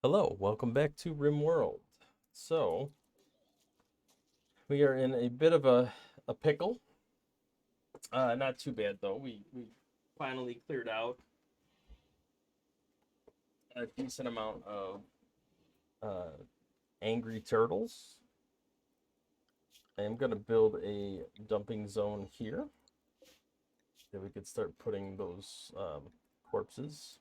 Hello, welcome back to Rimworld. So, we are in a bit of a pickle. Not too bad though. We finally cleared out a decent amount of uh, angry turtles. I am going to build a dumping zone here that we could start putting those corpses.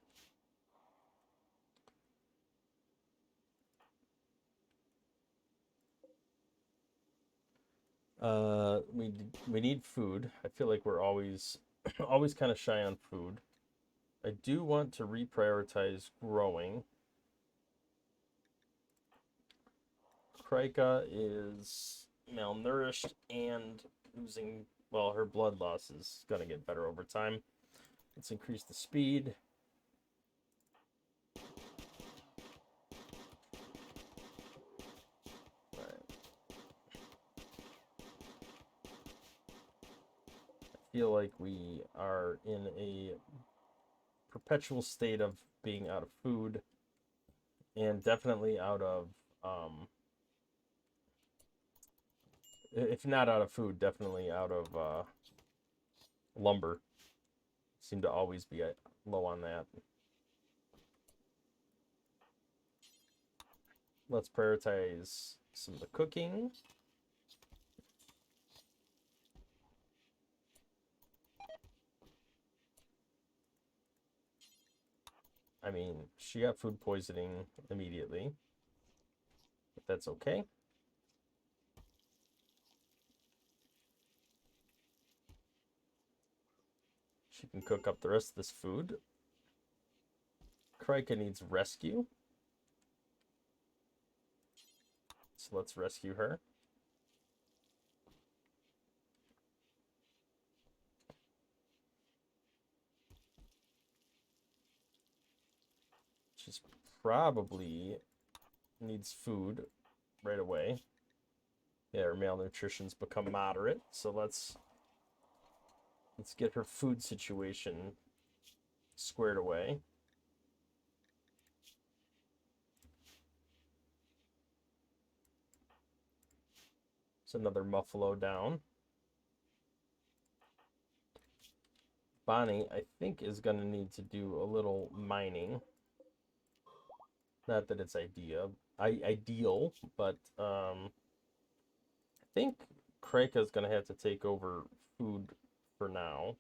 We need food. I feel like we're always always kind of shy on food. I do want to reprioritize growing. Krika is malnourished and losing, well, her blood loss is going to get better over time. Let's increase the speed. All right. I feel like we are in a perpetual state of being out of food and definitely out of, if not out of food, definitely out of lumber. Seem to always be low on that. Let's prioritize some of the cooking. I mean, she got food poisoning immediately, but that's okay. She can cook up the rest of this food. Krika needs rescue, so let's rescue her. She's probably needs food right away. Yeah, her malnutrition's become moderate, so let's get her food situation squared away. It's another Muffalo down. Bonnie, I think, is going to need to do a little mining. Not that it's ideal, but I think Krika is going to have to take over food for now.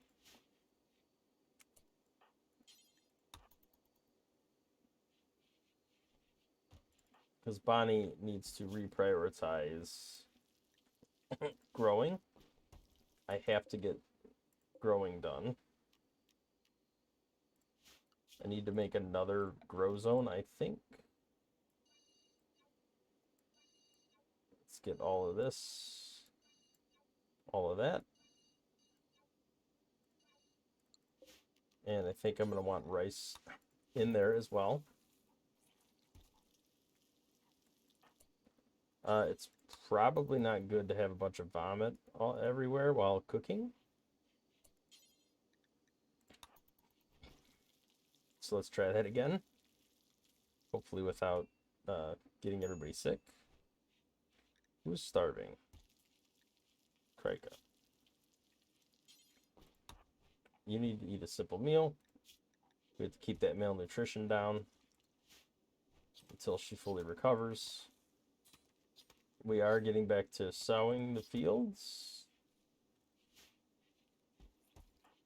Because Bonnie needs to reprioritize growing. I have to get growing done. I need to make another grow zone, I think. Let's get all of this, all of that. And I think I'm going to want rice in there as well. It's probably not good to have a bunch of vomit everywhere while cooking. So let's try that again. Hopefully without getting everybody sick. Who's starving? Krika. You need to eat a simple meal. We have to keep that malnutrition down until she fully recovers. We are getting back to sowing the fields.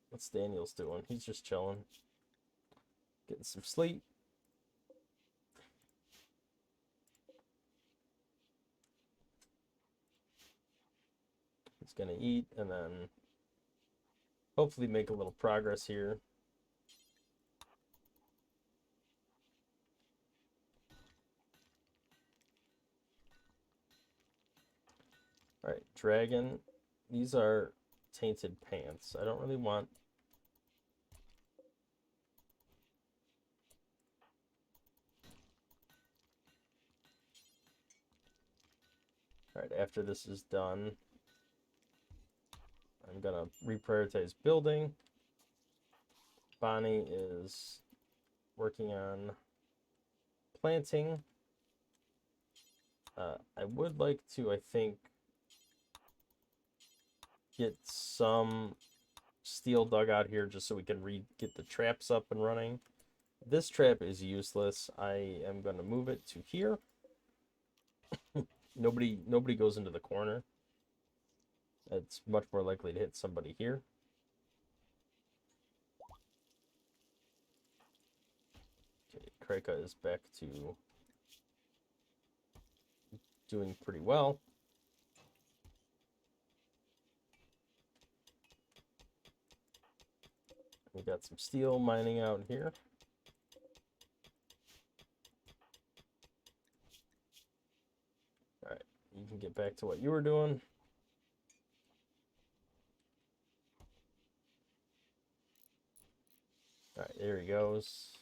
What's Daniel's doing? He's just chilling. Getting some sleep. He's going to eat and then hopefully make a little progress here. All right, dragon. These are tainted pants. I don't really want. All right, after this is done, I'm gonna reprioritize building. Bonnie is working on planting. I would like to, I think, get some steel dug out here just so we can get the traps up and running. This trap is useless. I am going to move it to here. Nobody goes into the corner. It's much more likely to hit somebody here. Okay, Kreka is back to doing pretty well. We got some steel mining out here. All right, you can get back to what you were doing. All right, there he goes.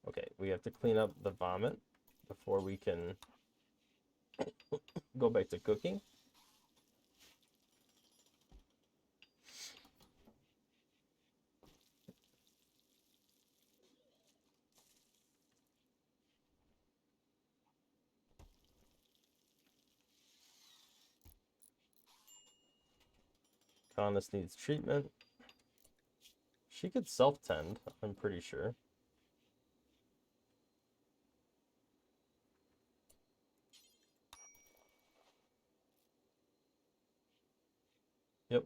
Okay, we have to clean up the vomit before we can go back to cooking. Conus needs treatment. She could self-tend, I'm pretty sure. Yep.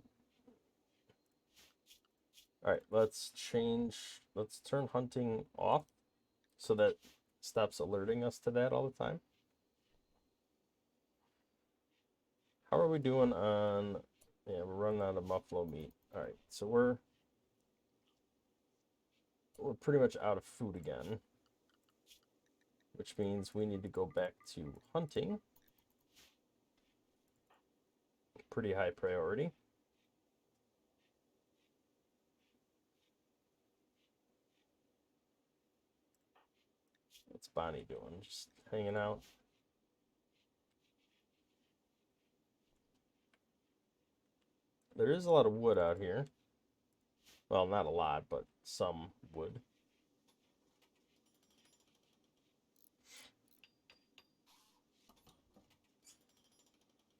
All right, let's turn hunting off so that stops alerting us to that all the time. How are we doing on, yeah, we're running out of buffalo meat. All right, so we're pretty much out of food again, which means we need to go back to hunting. Pretty high priority. What's Bonnie doing? Just hanging out. There is a lot of wood out here. Well, not a lot, but some wood.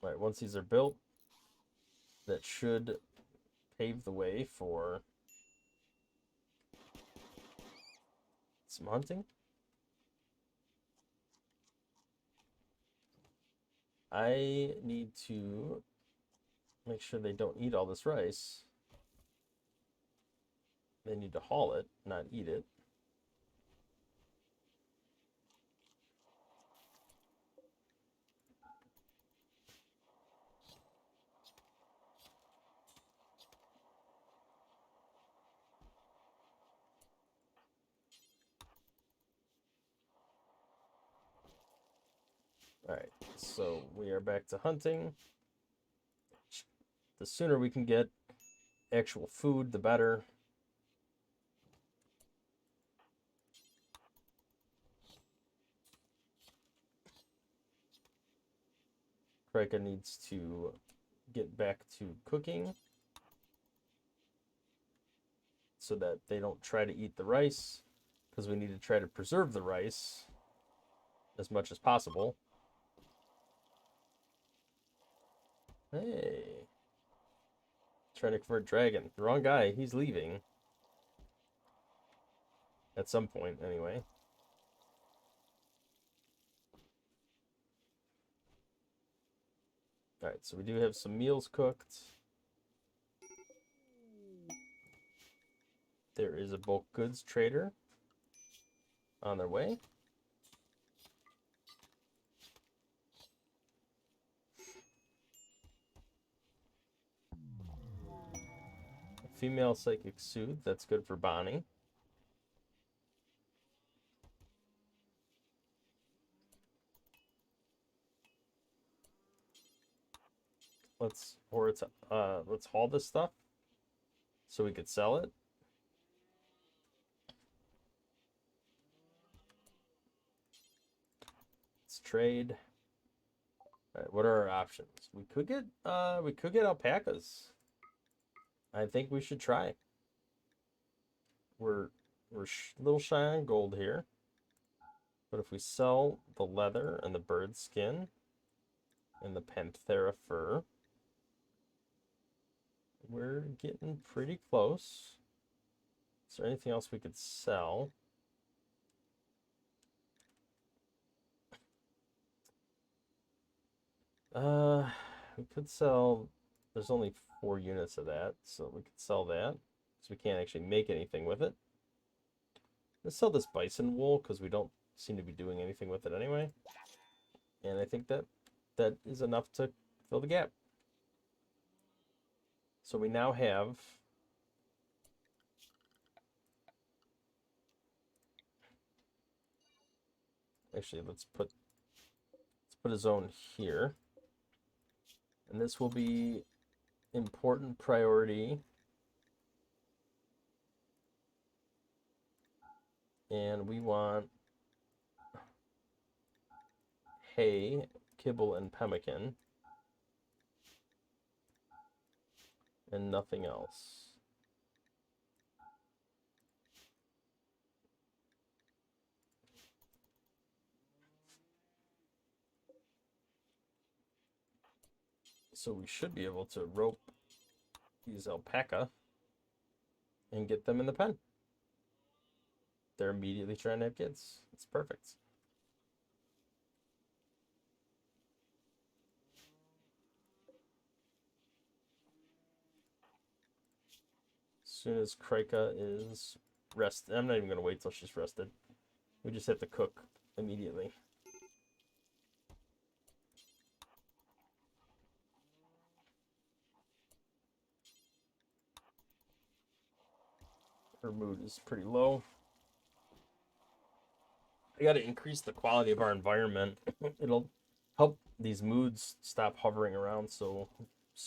All right, once these are built, that should pave the way for some hunting. I need to make sure they don't eat all this rice. They need to haul it, not eat it. All right, so we are back to hunting. The sooner we can get actual food, the better. Kreka needs to get back to cooking so that they don't try to eat the rice, because we need to try to preserve the rice as much as possible. Hey. Trying to convert dragon. Wrong guy. He's leaving. At some point, anyway. Alright, so we do have some meals cooked. There is a bulk goods trader on their way. A female psychic soothe. That's good for Bonnie. Let's haul this stuff so we could sell it. Let's trade. All right, what are our options? We could get alpacas. I think we should try. We're We're a little shy on gold here. But if we sell the leather and the bird skin and the panthera fur, we're getting pretty close. Is there anything else we could sell? We could sell, there's only 4 units of that, so we could sell that. So we can't actually make anything with it. Let's sell this bison wool, because we don't seem to be doing anything with it anyway. And I think that is enough to fill the gap. So we now have actually let's put a zone here. And this will be important priority. And we want hay, kibble, and pemmican. And nothing else. So we should be able to rope these alpaca and get them in the pen. They're immediately trying to have kids. It's perfect. As soon as Krika is rested, I'm not even going to wait till she's rested. We just have to cook immediately. Her mood is pretty low. I got to increase the quality of our environment. It'll help these moods stop hovering around so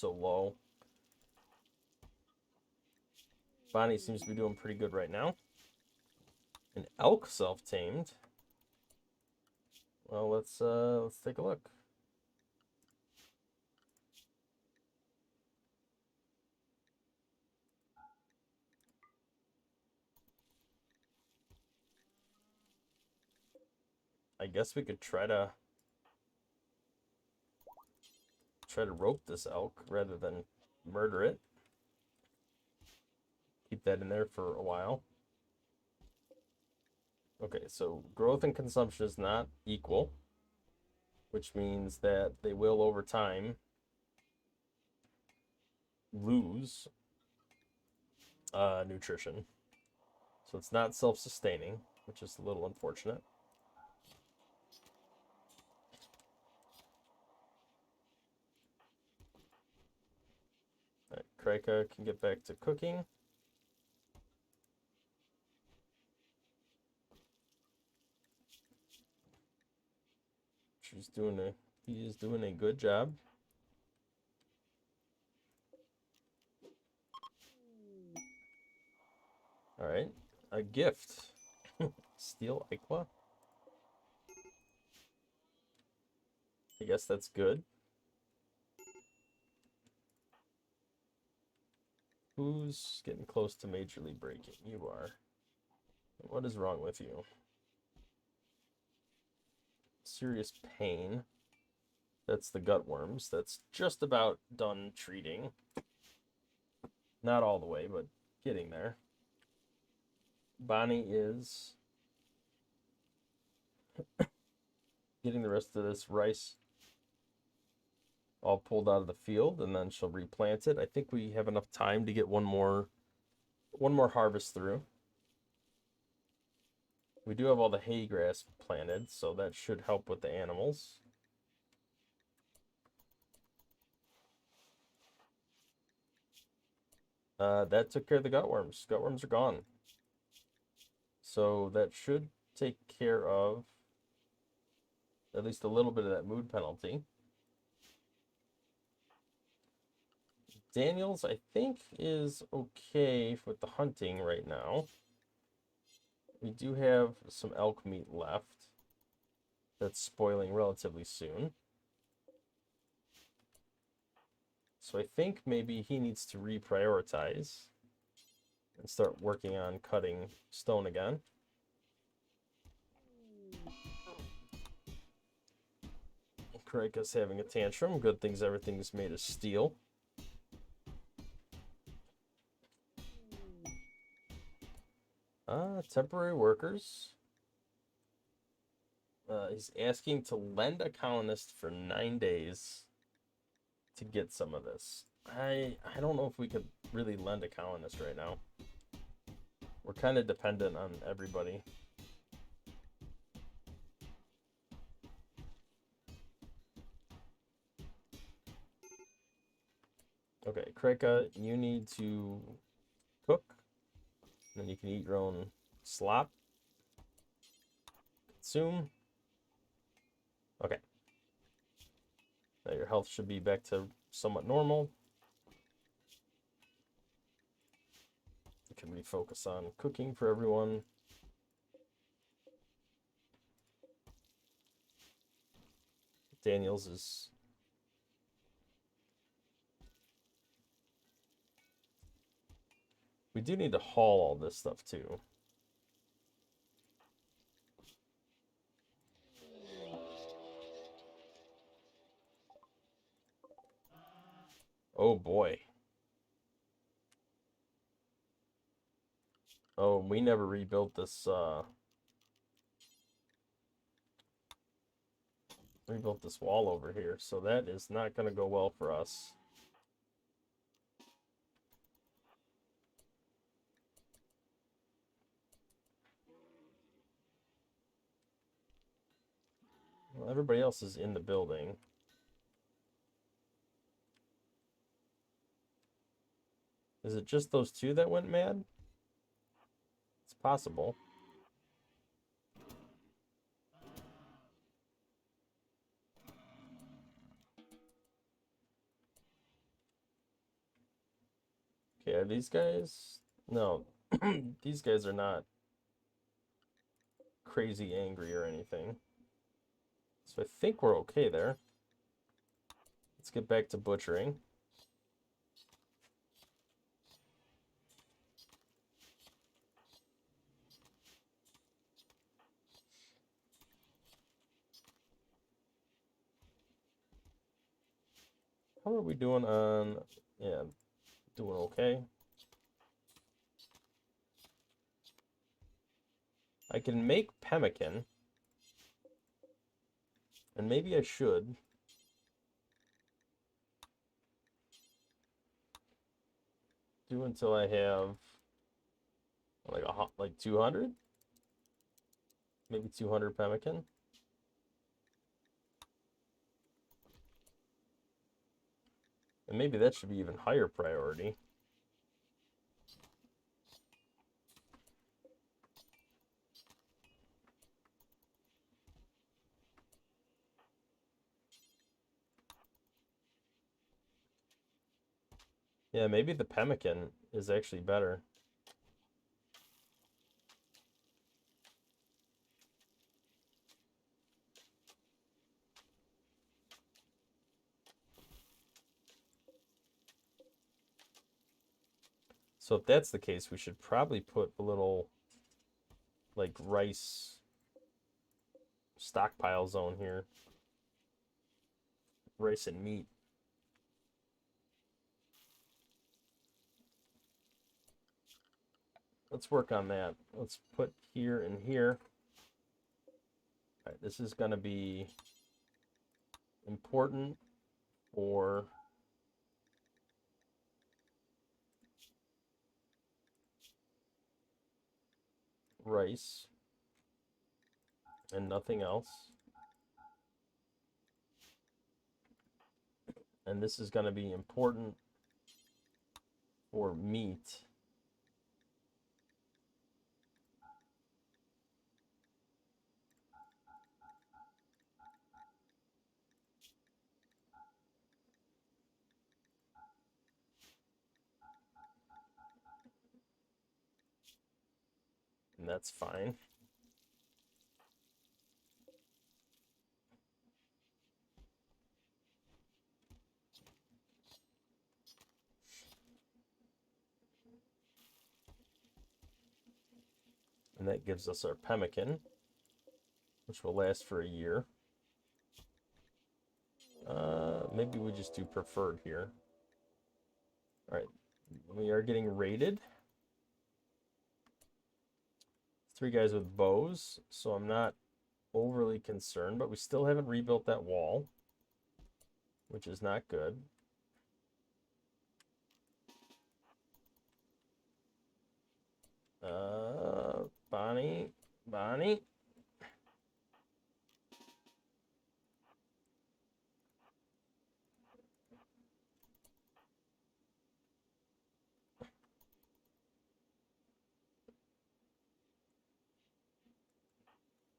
low. Bonnie seems to be doing pretty good right now. An elk self-tamed. Well, let's take a look. I guess we could try to rope this elk rather than murder it. Keep that in there for a while. Okay, so growth and consumption is not equal, which means that they will over time lose nutrition. So it's not self-sustaining, which is a little unfortunate. All right, Krika can get back to cooking. He is doing a good job. All right, a gift. Steel Aqua. I guess that's good. Who's getting close to majorly breaking? You are. What is wrong with you? Serious pain. That's the gut worms. That's just about done treating. Not all the way, but getting there. Bonnie is getting the rest of this rice all pulled out of the field, and then she'll replant it. I think we have enough time to get one more harvest through. We do have all the hay grass planted, so that should help with the animals. That took care of the gutworms. Gutworms are gone. So that should take care of at least a little bit of that mood penalty. Daniels, I think, is okay with the hunting right now. We do have some elk meat left that's spoiling relatively soon. So I think maybe he needs to reprioritize. and start working on cutting stone again. Krika's having a tantrum. Good things everything's made of steel. Temporary workers. He's asking to lend a colonist for 9 days to get some of this. I don't know if we could really lend a colonist right now. We're kind of dependent on everybody. Okay, Krika, you need to cook. Then you can eat your own slop. Consume. Okay. Now your health should be back to somewhat normal. You can refocus on cooking for everyone. Daniels is... We do need to haul all this stuff too. Oh boy. Oh, we never rebuilt this wall over here, so that is not going to go well for us. Well, everybody else is in the building. Is it just those two that went mad? It's possible. Okay, are these guys? No, these guys are not crazy angry or anything. So I think we're okay there. Let's get back to butchering. How are we doing on... Yeah, doing okay. I can make pemmican. And maybe I should. Do until I have like 200? Maybe 200 pemmican. And maybe that should be even higher priority. Yeah, maybe the pemmican is actually better. So if that's the case, we should probably put a little like rice stockpile zone here. Rice and meat. Let's work on that. Let's put here and here. All right, this is going to be important for rice and nothing else. And this is going to be important for meat. And that's fine. And that gives us our pemmican, which will last for a year. Maybe we just do preferred here. All right, we are getting raided. 3 guys with bows, so I'm not overly concerned, but we still haven't rebuilt that wall, which is not good. Bonnie.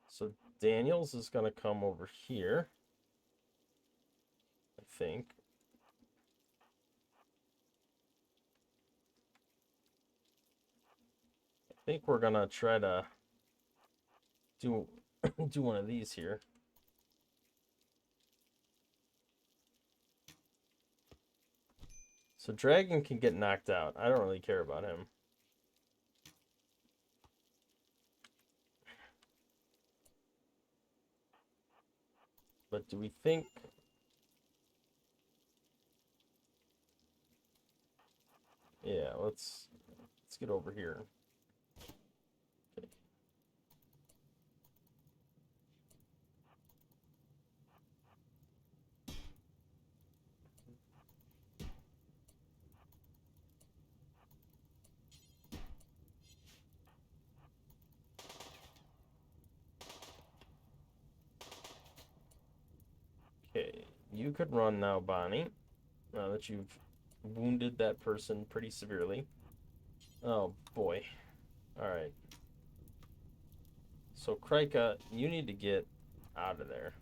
So Daniels is going to come over here, I think. I think we're going to try to do do one of these here. So Dragon can get knocked out. I don't really care about him. But do we think... Yeah, let's get over here. Okay. Okay, you could run now, Bonnie. Now that you've wounded that person pretty severely. Oh, boy. Alright. So, Krika, you need to get out of there.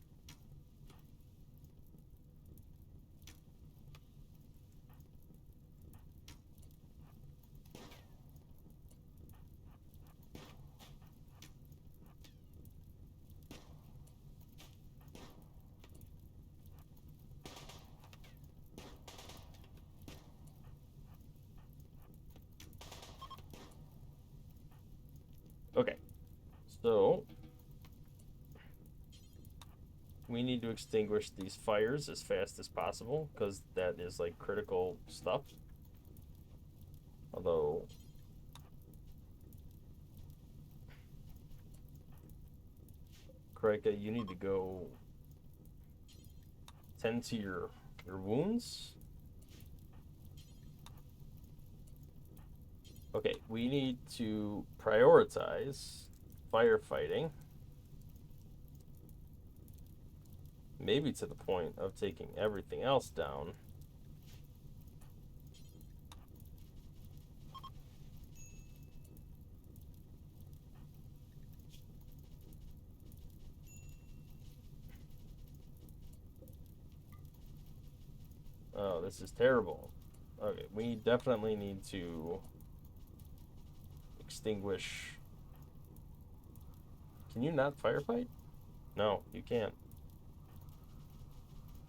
Okay. So, we need to extinguish these fires as fast as possible, because that is, like, critical stuff. Although... Krika, you need to go tend to your wounds. Okay, we need to prioritize firefighting. Maybe to the point of taking everything else down. Oh, this is terrible. Okay, we definitely need to extinguish. Can you not firefight? No, you can't.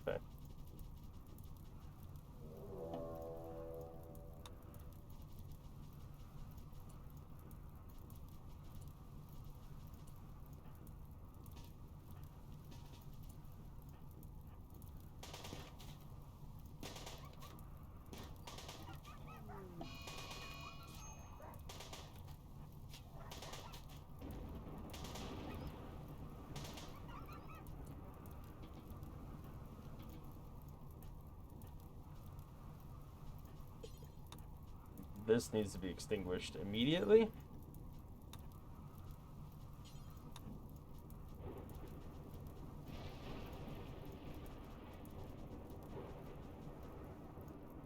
Okay. This needs to be extinguished immediately.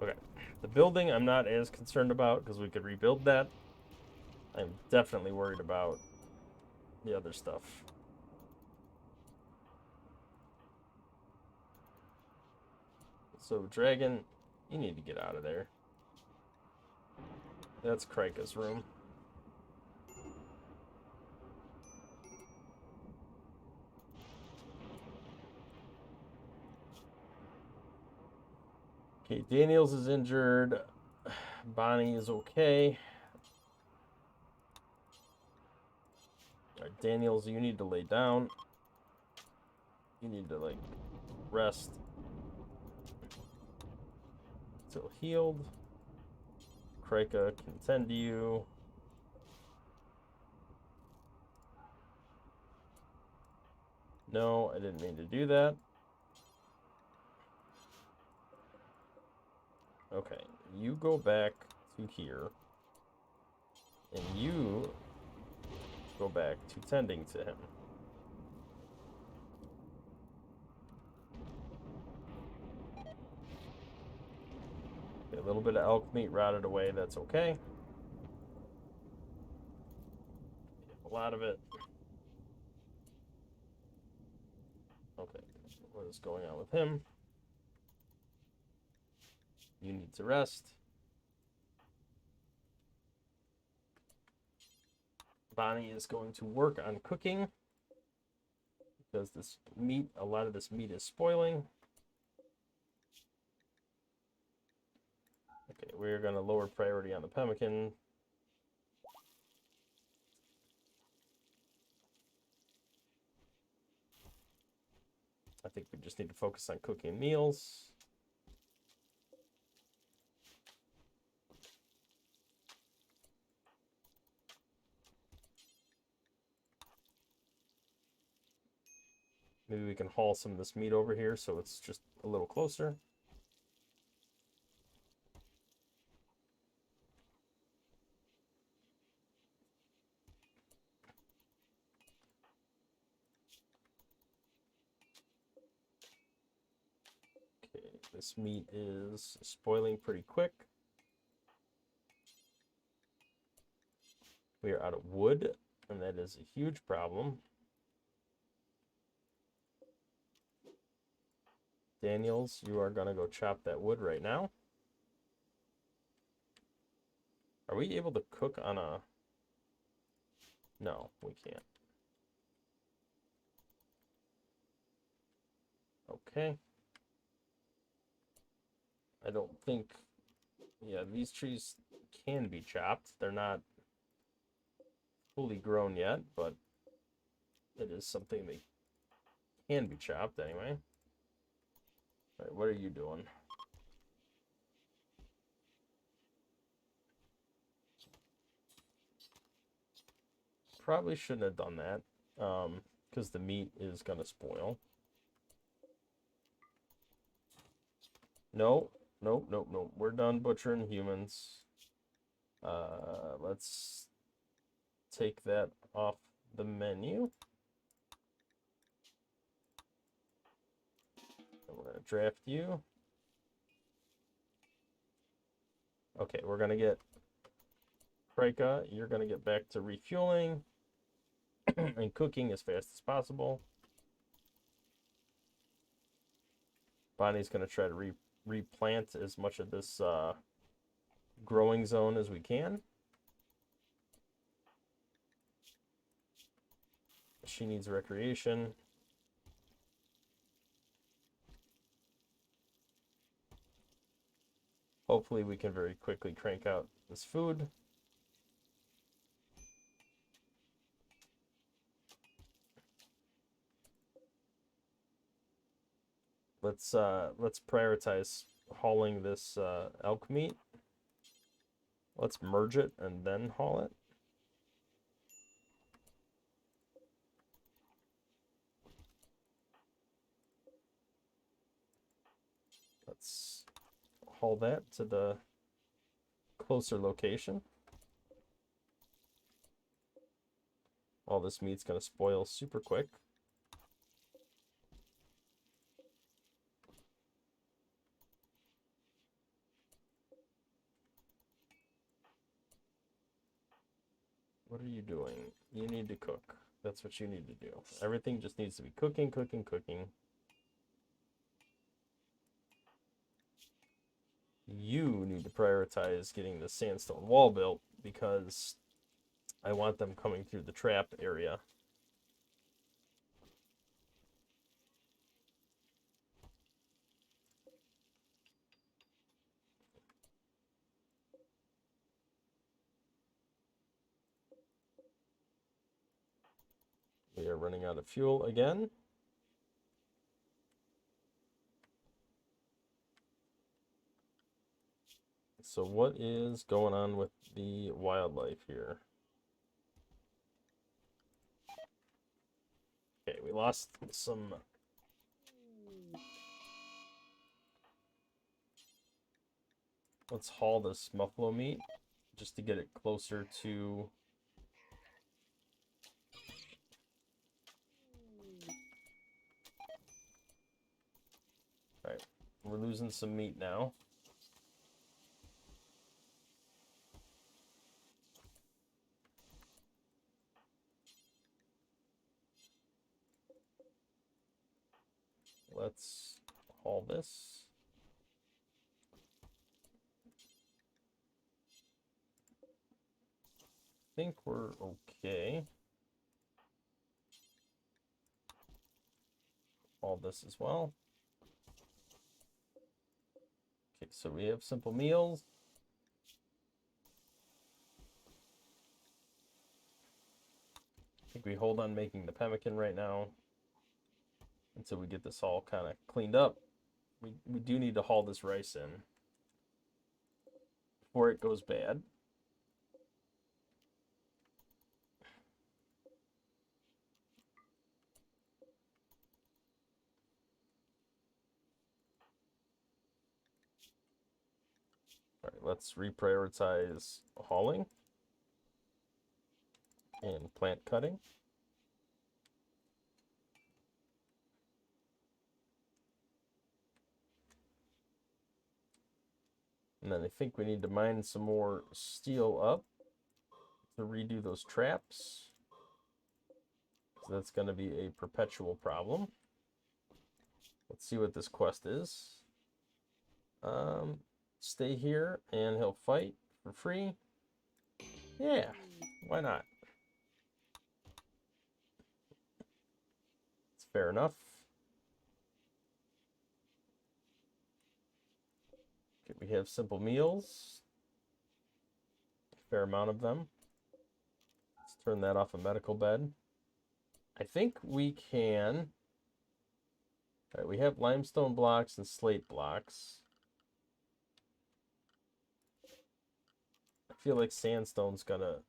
Okay. The building I'm not as concerned about because we could rebuild that. I'm definitely worried about the other stuff. So, Dragon, you need to get out of there. That's Krika's room. Okay, Daniels is injured. Bonnie is okay. Daniels, you need to lay down. You need to, like, rest. Still healed. Krika can tend to you. No, I didn't mean to do that. Okay, you go back to here. And you go back to tending to him. Okay, a little bit of elk meat rotted away, that's okay. A lot of it. Okay, what is going on with him? You need to rest. Bonnie is going to work on cooking because this meat, a lot of this meat is spoiling. Okay, we're going to lower priority on the pemmican. I think we just need to focus on cooking meals. Maybe we can haul some of this meat over here so it's just a little closer. Okay, this meat is spoiling pretty quick. We are out of wood, and that is a huge problem. Daniels, you are going to go chop that wood right now. Are we able to cook on a... No, we can't. Okay. I don't think... Yeah, these trees can be chopped. They're not fully grown yet, but it is something that can be chopped anyway. All right, what are you doing? Probably shouldn't have done that, because the meat is going to spoil. No, nope, nope, nope. We're done butchering humans. Let's take that off the menu. We're going to draft you. Okay, we're going to get Krika. You're going to get back to refueling and cooking as fast as possible. Bonnie's going to try to replant as much of this growing zone as we can. She needs recreation. Hopefully we can very quickly crank out this food. Let's prioritize hauling this elk meat. Let's merge it and then haul it. Let's haul that to the closer location. All this meat's going to spoil super quick. What are you doing? You need to cook. That's what you need to do. Everything just needs to be cooking, cooking, cooking. You need to prioritize getting the sandstone wall built because I want them coming through the trap area. are running out of fuel again. So what is going on with the wildlife here? Okay, we lost some. Let's haul this buffalo meat just to get it closer to. All right, we're losing some meat now. Let's haul this. I think we're okay. Haul this as well. Okay, so we have simple meals. I think we hold on making the pemmican right now until we get this all kind of cleaned up. We do need to haul this rice in before it goes bad. All right, let's reprioritize hauling and plant cutting. And then I think we need to mine some more steel up to redo those traps. So that's going to be a perpetual problem. Let's see what this quest is. Stay here and he'll fight for free. Yeah, why not? It's fair enough. Okay, we have simple meals. A fair amount of them. Let's turn that off a medical bed. I think we can. All right, we have limestone blocks and slate blocks. I feel like sandstone's gonna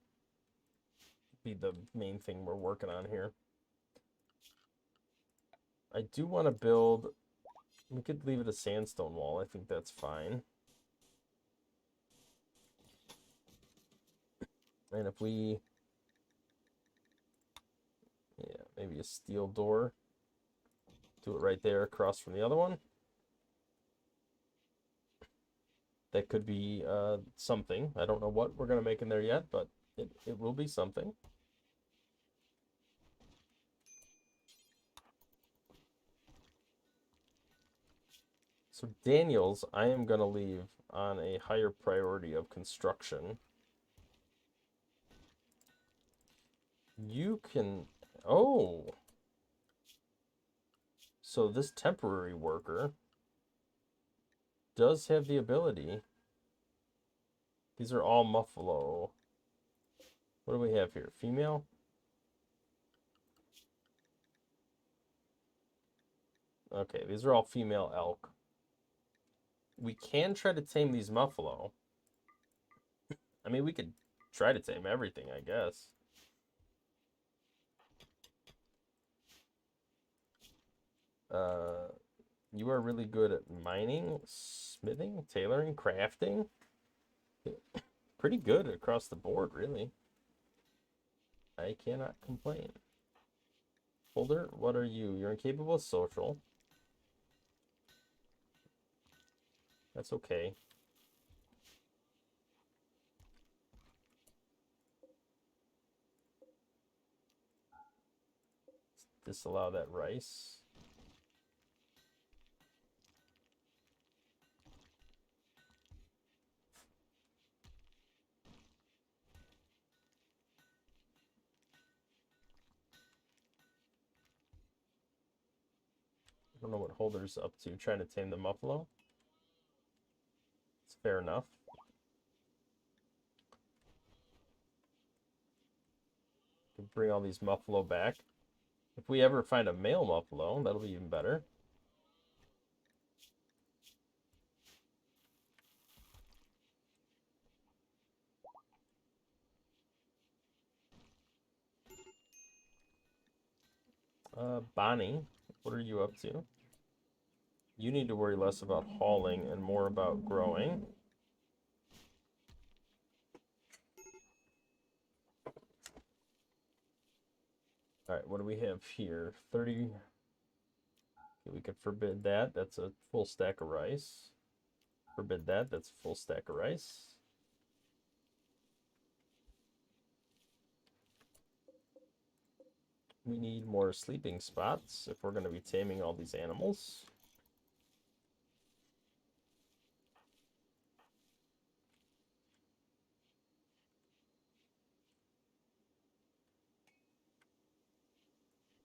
be the main thing we're working on here. I do want to build. We could leave it a sandstone wall. I think that's fine. And if we, yeah, maybe a steel door. Do it right there across from the other one. That could be something. I don't know what we're going to make in there yet, but it will be something. So Daniel's, I am going to leave on a higher priority of construction. You can... Oh! So this temporary worker does have the ability. These are all muffalo. What do we have here? Female? Okay, these are all female elk. We can try to tame these muffalo. I mean, we could try to tame everything, I guess. You are really good at mining, smithing, tailoring, crafting. Pretty good across the board, really. I cannot complain. Holder, what are you? You're incapable of social. That's okay. Let's disallow that rice. I don't know what Holder's up to, trying to tame the muffalo. It's fair enough. Bring all these muffalo back. If we ever find a male buffalo, that'll be even better. Bonnie, what are you up to? You need to worry less about hauling and more about growing. All right, what do we have here? 30. Okay, we could forbid that. That's a full stack of rice. Forbid that. That's a full stack of rice. We need more sleeping spots if we're going to be taming all these animals.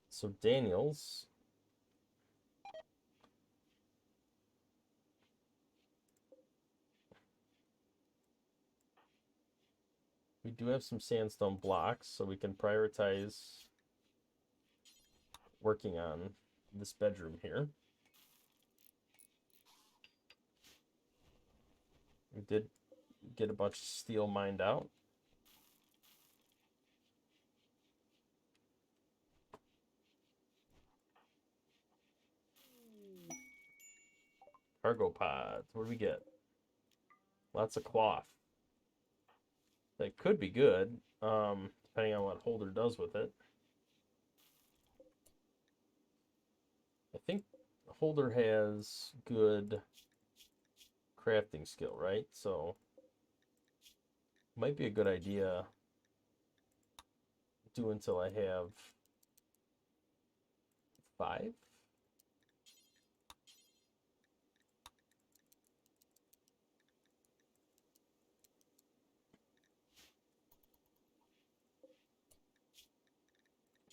So Daniels. We do have some sandstone blocks, so we can prioritize working on this bedroom here. We did get a bunch of steel mined out. Cargo pods. What do we get? Lots of cloth. That could be good, depending on what Holder does with it. I think Holder has good crafting skill, right? So might be a good idea do until I have 5.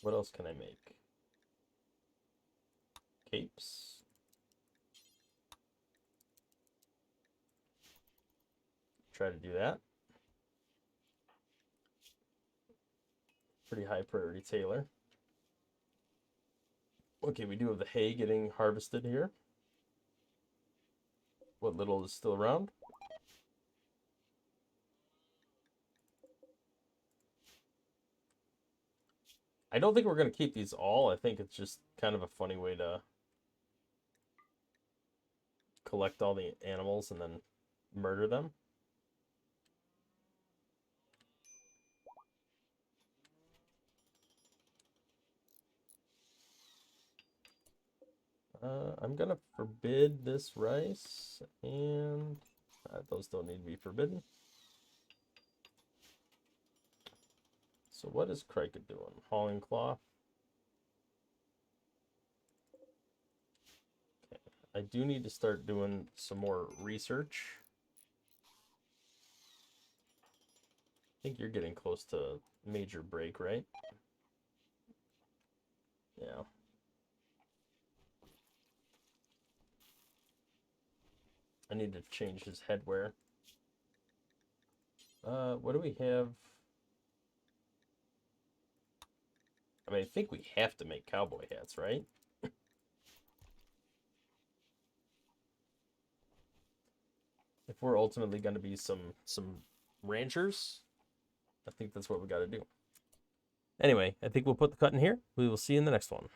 What else can I make? Capes. Try to do that. Pretty high priority Taylor. Okay, we do have the hay getting harvested here. What little is still around. I don't think we're going to keep these all. I think it's just kind of a funny way to collect all the animals and then murder them. I'm going to forbid this rice, and those don't need to be forbidden. So what is Krika doing? Hauling cloth. Okay. I do need to start doing some more research. I think you're getting close to major break, right? Yeah. I need to change his headwear. What do we have? I mean, I think we have to make cowboy hats, right? If we're ultimately going to be some ranchers, I think that's what we got to do. Anyway, I think we'll put the cut in here. We will see you in the next one.